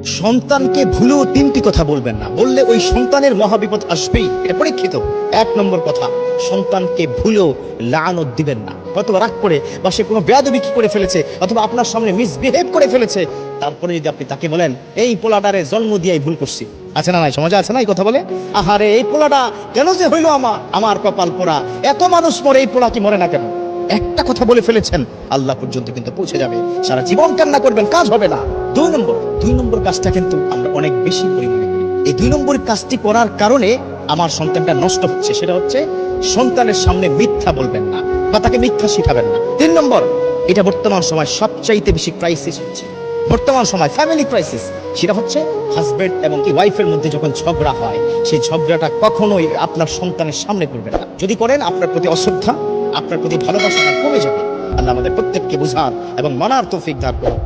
সন্তানকে ভুলেও তিনটি কথা বলবেন না, বললে ওই সন্তানের মহাবিপদ আসবেই, এটা পরীক্ষিত। এক নম্বর কথা, সন্তানকে ভুলেও লানত দিবেন না। হয়তো রাগ করে বা সে কোনো বেয়াদবি কি করে ফেলেছে, অথবা আপনার সামনে মিসবিহেভ করে ফেলেছে, তারপরে যদি আপনি তাকে বলেন এই পোলাটারে জন্ম দিয়াই ভুল করছি, আছে না নাই, সমাজে আছে না এই কথা বলে, আহারে এই পোলাটা কেন যে হইলো, আমার কপাল পোড়া, এত মানুষ মরে এই পোলা কি মরে না কেন? একটা কথা বলে ফেলেছেন, আল্লাহ পর্যন্ত কিন্তু পৌঁছে যাবে, সারা জীবন কান্না করবেন, কাজ হবে না। দুই নম্বর কাজটা কিন্তু আমরা অনেক বেশি পরিমাণে করি। এই 2 নম্বর কাজটি করার কারণে আমার সন্তানটা নষ্ট হচ্ছে, সেটা হচ্ছে সন্তানের সামনে মিথ্যা বলবেন না বা তাকে মিথ্যা শিখাবেন না। 3 নম্বর, এটা বর্তমান সময় সবচাইতে বেশি ক্রাইসিস হচ্ছে, বর্তমান সময় ফ্যামিলি ক্রাইসিস, সেটা হচ্ছে হাজবেন্ড এবং ওয়াইফের মধ্যে যখন ঝগড়া হয়, সেই ঝগড়াটা কখনোই আপনার সন্তানের সামনে করবেন না। যদি করেন, আপনার প্রতি অশ্রদ্ধা, আপনার প্রতি ভালোবাসা কমে যাবে। আল্লাহ আমাদের প্রত্যেককে বুঝার এবং মানার তৌফিক দান করুন।